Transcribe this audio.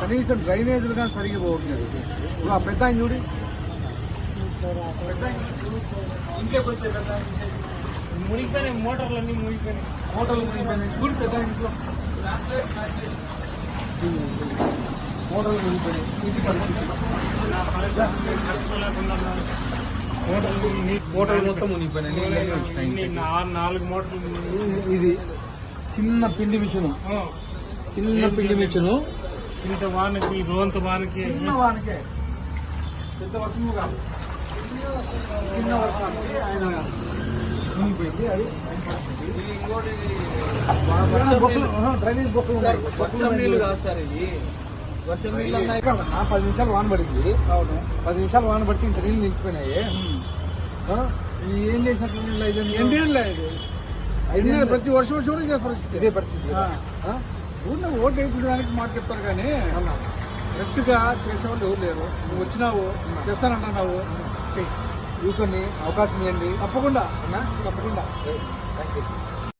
కనీసం డ్రైనేజీలు కానీ సరిగ్గా పోవట్లేదు. ఇప్పుడు ఆ పెద్ద ఆయన చూడి, ఇంట్లోకి వచ్చే పెద్ద మునిగిపోయినాయి, మోటార్లన్నీ మునిగిపోయినాయి. మోటార్లు మునిగిపోయినాయి. చూడు పెద్ద ఇంట్లో మోటార్లు మునిగిపోయినాయి. ఇంటి పరిస్థితి మోటార్లు మొత్తం మునిగిపోయినాయి. 4 మోటార్లు. ఇది చిన్న పిండి మిషను, ఇంత వానకి, రోంత వానకి, చిన్న వానకే పెద్ద వర్షము కాదు, చిన్న వర్షానికి ఆయన మునిగిపోయింది. అది డ్రైనేజ్ బొక్కలు ఉన్నాయి. 10 నిమిషాలు వాన పడింది. అవును, 10 నిమిషాలు వాన పడితే ఇంత నీళ్ళు నిలిచిపోయినాయి. ఏం చేసినట్లు ఐదు ప్రతి వర్షం ఇదే పరిస్థితి. ఇదే పరిస్థితి. ఊరిని ఓటు వేయించడానికి మాట చెప్తారు కానీ కరెక్ట్ గా చేసేవాళ్ళు ఎవరు లేరు. నువ్వు వచ్చినావు, చేస్తానంటున్నావు, యూత్ అవకాశం ఇవ్వండి తప్పకుండా. తప్పకుండా. Thank you.